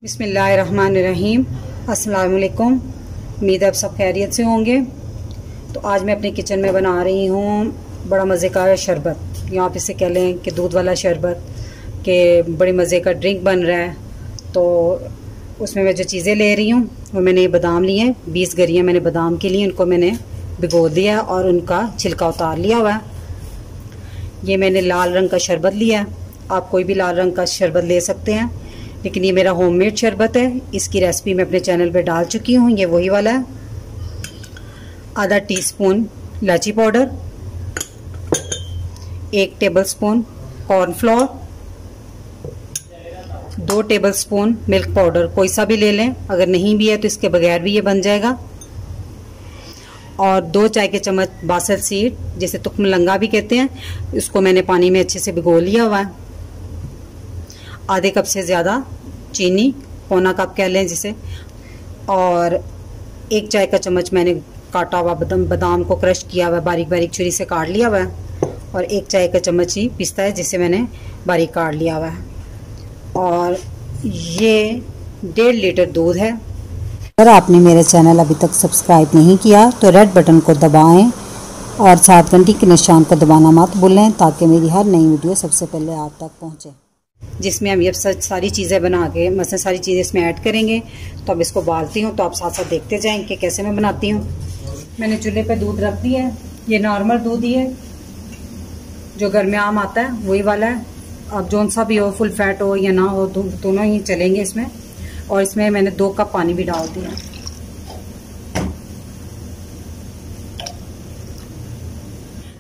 बिस्मिल्लाहिर्रहमानिर्रहीम। अस्सलाम वालेकुम। उम्मीद है आप सब खैरियत से होंगे। तो आज मैं अपने किचन में बना रही हूँ बड़ा मज़े का शरबत, या आप इसे कह लें कि दूध वाला शरबत, के बड़े मज़े का ड्रिंक बन रहा है। तो उसमें मैं जो चीज़ें ले रही हूँ वो मैंने ये बादाम लिए हैं, 20 गरियाँ मैंने बादाम के लिए, उनको मैंने भिगो दिया और उनका छिलका उतार लिया हुआ है। ये मैंने लाल रंग का शरबत लिया है, आप कोई भी लाल रंग का शरबत ले सकते हैं, लेकिन ये मेरा होममेड शरबत है। इसकी रेसिपी मैं अपने चैनल पे डाल चुकी हूँ, ये वही वाला है। आधा टीस्पून इलायची powder, 1 tablespoon cornflour, 2 tablespoon milk powder, कोई सा भी ले लें, अगर नहीं भी है तो इसके बगैर भी ये बन जाएगा, और 2 चाय के चम्मच बासल सीड, जिसे तुख्म लंगा भी कहते हैं, इसको मैंने पानी में अच्छे से भिगो लिया हुआ है। आधे कप से ज़्यादा चीनी, पौना कप कह लें जिसे, और 1 चाय का चम्मच मैंने काटा हुआ बादाम को क्रश किया हुआ, बारीक बारीक छुरी से काट लिया हुआ है, और 1 चाय का चम्मच ही पिस्ता है जिसे मैंने बारीक काट लिया हुआ है। और ये 1.5 लीटर दूध है। अगर आपने मेरा चैनल अभी तक सब्सक्राइब नहीं किया तो रेड बटन को दबाएं और साथ घंटी के निशान को दबाना मत भूलें, ताकि मेरी हर नई वीडियो सबसे पहले आप तक पहुंचे। जिसमें हम ये सारी चीज़ें बना के, मतलब सारी चीज़ें इसमें ऐड करेंगे। तो अब इसको उबालती हूँ, तो आप साथ साथ देखते जाएं कि कैसे मैं बनाती हूँ। मैंने चूल्हे पे दूध रख दिया है, ये नॉर्मल दूध ही है, जो घर में आम आता है वही वाला है। अब जौन सा भी हो, फुल फैट हो या ना हो, दोनों ही चलेंगे इसमें। और इसमें मैंने 2 कप पानी भी डाल दिया।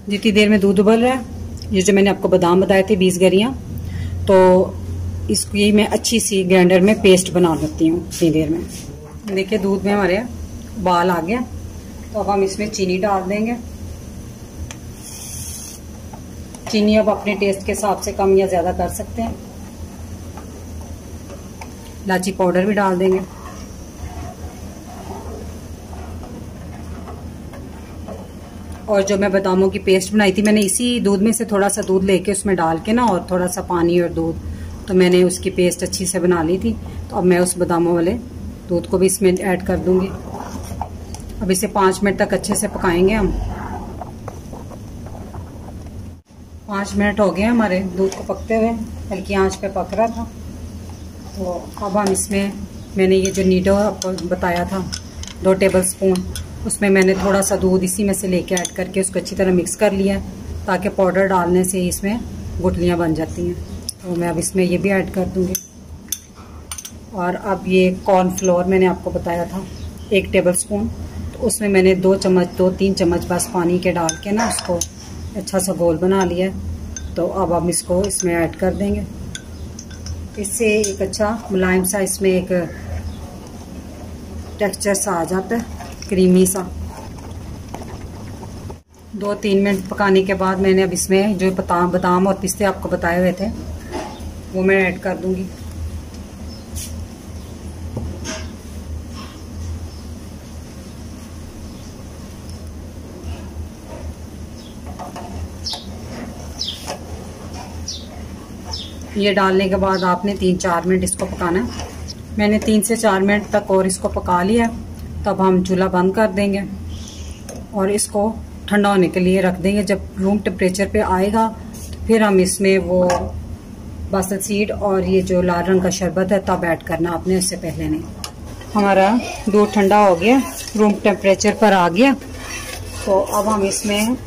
जितनी देर में दूध उबल रहा है, ये जो मैंने आपको बादाम बताए थे 20 गरियाँ, तो इसकी मैं अच्छी सी ग्राइंडर में पेस्ट बना लेती हूँ इतनी देर में। देखिए दूध में हमारे उबाल आ गया, तो अब हम इसमें चीनी डाल देंगे। चीनी अब अपने टेस्ट के हिसाब से कम या ज़्यादा कर सकते हैं। इलायची पाउडर भी डाल देंगे। और जो मैं बादामों की पेस्ट बनाई थी, मैंने इसी दूध में से थोड़ा सा दूध लेके उसमें डाल के ना, और थोड़ा सा पानी और दूध, तो मैंने उसकी पेस्ट अच्छी से बना ली थी। तो अब मैं उस बादामों वाले दूध को भी इसमें ऐड कर दूंगी। अब इसे 5 मिनट तक अच्छे से पकाएंगे हम। 5 मिनट हो गए हमारे दूध को पकते हुए, हल्की आंच पे पक रहा था। तो अब हम इसमें, मैंने ये जो नीडो आपको बताया था 2 टेबलस्पून, उसमें मैंने थोड़ा सा दूध इसी में से लेके ऐड करके उसको अच्छी तरह मिक्स कर लिया, ताकि पाउडर डालने से इसमें गुठलियाँ बन जाती हैं। तो मैं अब इसमें ये भी ऐड कर दूँगी। और अब ये कॉर्नफ्लोर मैंने आपको बताया था 1 टेबलस्पून, तो उसमें मैंने 2-3 चम्मच बस पानी के डाल के ना उसको अच्छा सा घोल बना लिया। तो अब हम इसको इसमें ऐड कर देंगे। इससे एक अच्छा मुलायम सा इसमें एक टेक्सचर सा आ जाता है, क्रीमी सा। 2-3 मिनट पकाने के बाद मैंने अब इसमें जो बादाम और पिस्ते आपको बताए हुए थे वो मैं ऐड कर दूंगी। ये डालने के बाद आपने 3-4 मिनट इसको पकाना है। मैंने 3 से 4 मिनट तक और इसको पका लिया। तब हम चूल्हा बंद कर देंगे और इसको ठंडा होने के लिए रख देंगे। जब रूम टेम्परेचर पे आएगा तो फिर हम इसमें वो बासल सीड और ये जो लाल रंग का शरबत है तब ऐड करना आपने, इससे पहले नहीं। हमारा दूध ठंडा हो गया, रूम टेम्परेचर पर आ गया। तो अब हम इसमें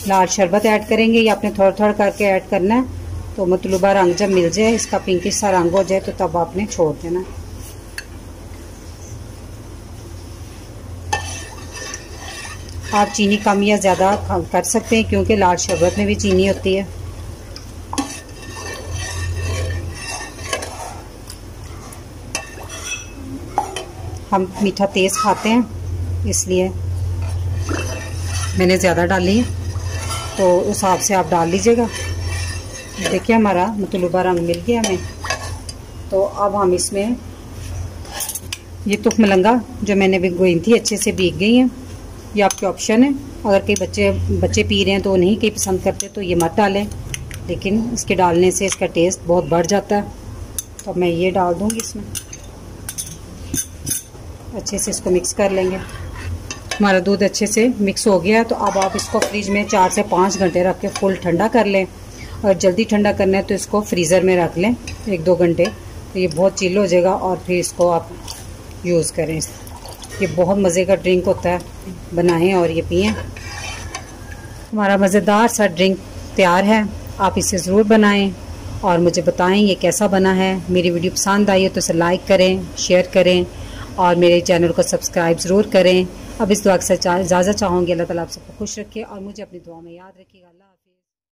लाल शरबत ऐड करेंगे। ये आपने थोड़ा थोड़ा करके ऐड करना है। तो मतलूबा रंग जब मिल जाए, इसका पिंकिश सा रंग हो जाए, तो तब आपने छोड़ देना। आप चीनी कम या ज़्यादा कर सकते हैं, क्योंकि लाल शरबत में भी चीनी होती है। हम मीठा तेज़ खाते हैं, इसलिए मैंने ज़्यादा डाली है, तो उस हिसाब से आप डाल लीजिएगा। देखिए हमारा मतलूबा रंग मिल गया हमें। तो अब हम इसमें ये तुख्म लंगा जो मैंने भिगोई थी अच्छे से भीग गई हैं। ये आपके ऑप्शन है, अगर कई बच्चे पी रहे हैं तो नहीं कई पसंद करते तो ये मत डालें, लेकिन इसके डालने से इसका टेस्ट बहुत बढ़ जाता है। तो मैं ये डाल दूँगी इसमें, अच्छे से इसको मिक्स कर लेंगे। हमारा दूध अच्छे से मिक्स हो गया है, तो अब आप इसको फ्रिज में 4 से 5 घंटे रख के फुल ठंडा कर लें। और जल्दी ठंडा करना है तो इसको फ्रीज़र में रख लें 1-2 घंटे, तो ये बहुत चिल हो जाएगा और फिर इसको आप यूज़ करें। ये बहुत मज़े का ड्रिंक होता है, बनाएं और ये पिएं। हमारा मज़ेदार सा ड्रिंक तैयार है, आप इसे ज़रूर बनाएं और मुझे बताएं ये कैसा बना है। मेरी वीडियो पसंद आई हो तो इसे लाइक करें, शेयर करें और मेरे चैनल को सब्सक्राइब ज़रूर करें। अब इस दुआ के साथ इजाज़त चाहूँगी। अल्लाह ताला आप सबको खुश रखे और मुझे अपनी दुआ में याद रखिएगा।